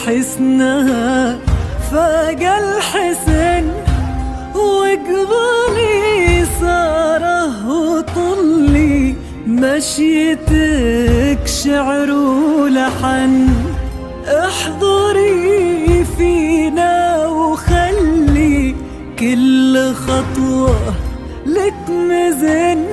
حسنها فاق الحسن وقبلي صاره وطلي مشيتك شعر ولحن احضري فينا وخلي كل خطوة لك مزن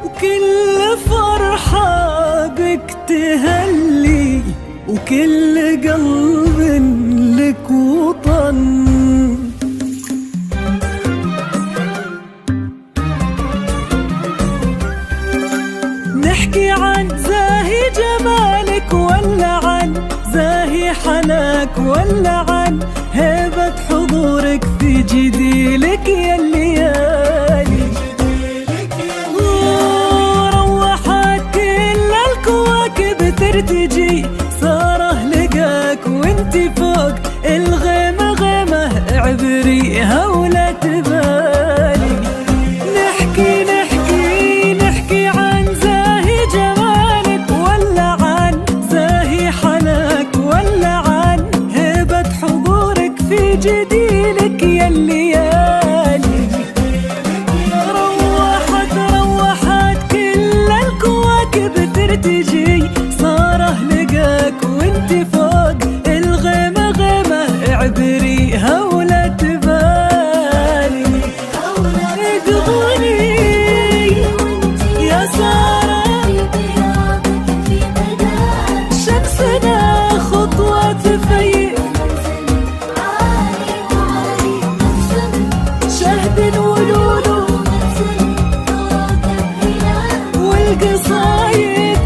وكل فرحة بك تهلي وكل قلب لك وطن. نحكي عن زاهي جمالك ولا عن زاهي حناك ولا عن هيبة حضورك في جديلك يا الليالي روحت كل الكواكب ترتجي صاره لقاك وانتي فوق الغيمة غيمة اعبريها ولا تبالي. نحكي عن زاهي جمالك ولا عن زاهي حناك ولا عن هبة حضورك في جديلك يا الليالي روحت كل الكواكب ترتجي صاره لقاك وانتي فوق الغيمة غيمة اعبريها ولا تبالي. اقضوني يا سارة شمسنا خطوة تفيق شهد ولولو والقصايد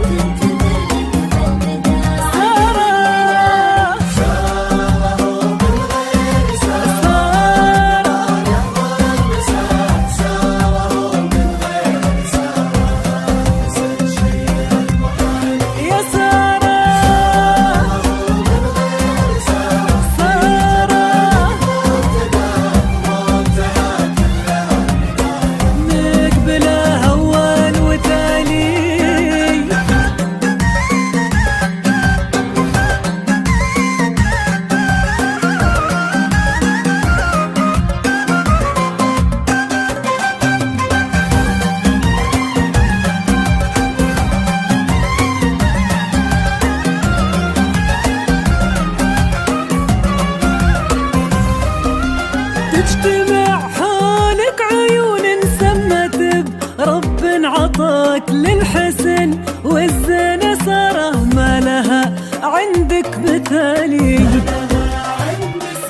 تجتمع حولك عيون سمت برب عطاك للحسن والزين ساره ما لها عندك مثالي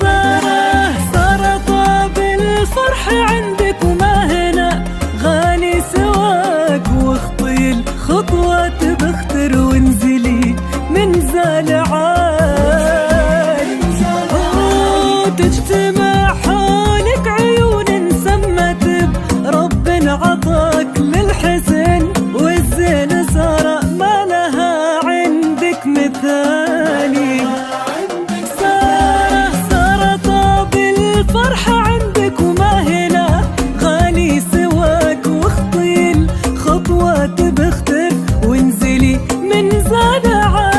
ساره طاب الفرح عندك وما هنا غالي سواك واخطي الخطوة بختر وانزلي من زال عالي تجتمع حولك عيون سمت برب عطاك للحسن والزين سارة ما لها عندك مثالي سارة طاب الفرح عندك وما هنا غالي سواك واخطي الخطوة بختر وانزلي من زاد عالي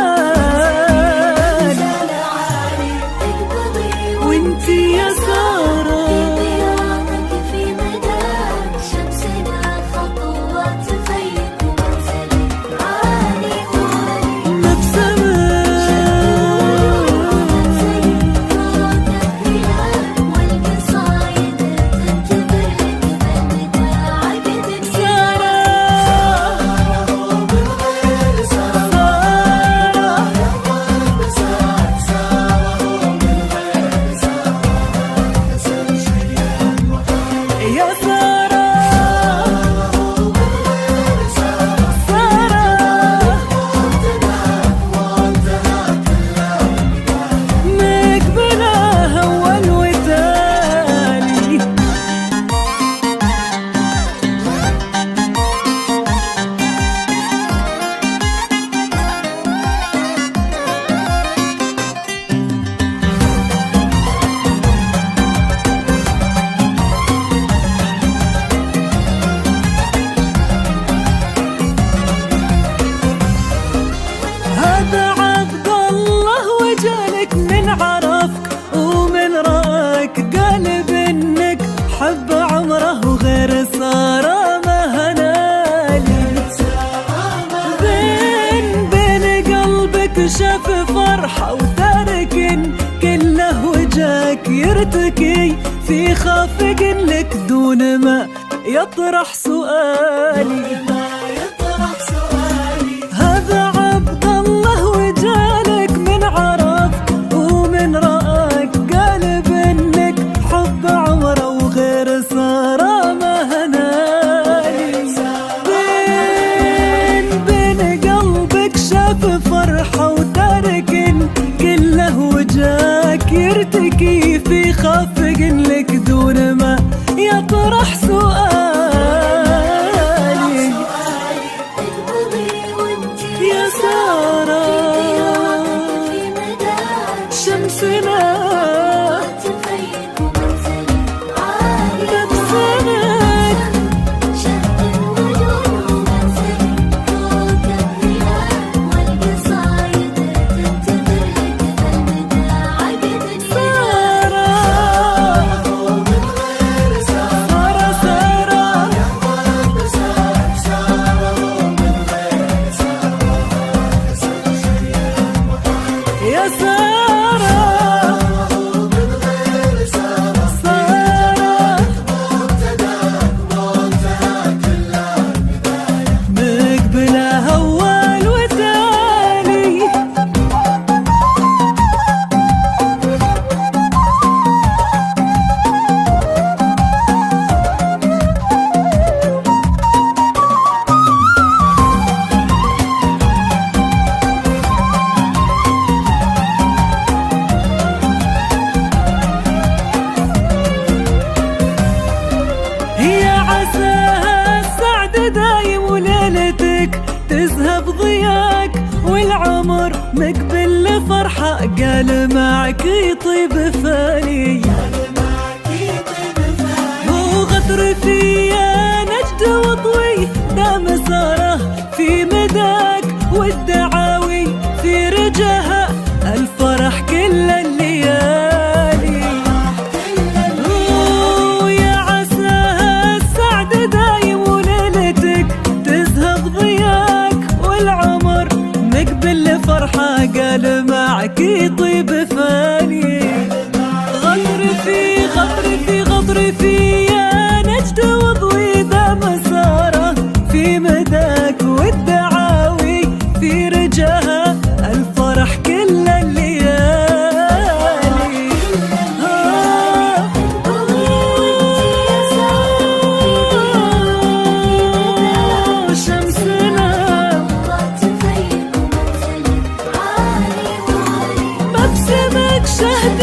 يرتكي في خافق لك دون ما يطرح سؤالي. هذا عبد الله وجالك من عرف ومن رآك قال بانك حب عمره وغير سارة ما هنالي. بين قلبك شاف فرحة وتارك كله وجاك يرتكي في خافق لك دون ما يطرح سؤالي. يا سارة شمسنا نفسنك يا سارة مقبلة أول وتالي. دايم وليلتك تزهب ضياك والعمر مقبل لفرحة قال معك يطيب فاني. هو غدر في يا نجد وضوي دام ساره في مداك والدعاوي في رجاها الفرح كل الليالي. ويا عساها السعد دايم تذهب ضياك والعمر مقبل لفرحة قال معك يطيب فاني. غدر في يا نجد وضوي ذا مساره في مداك والدعاوي في رجاها الفرح كل الليالي. مبسمك شهد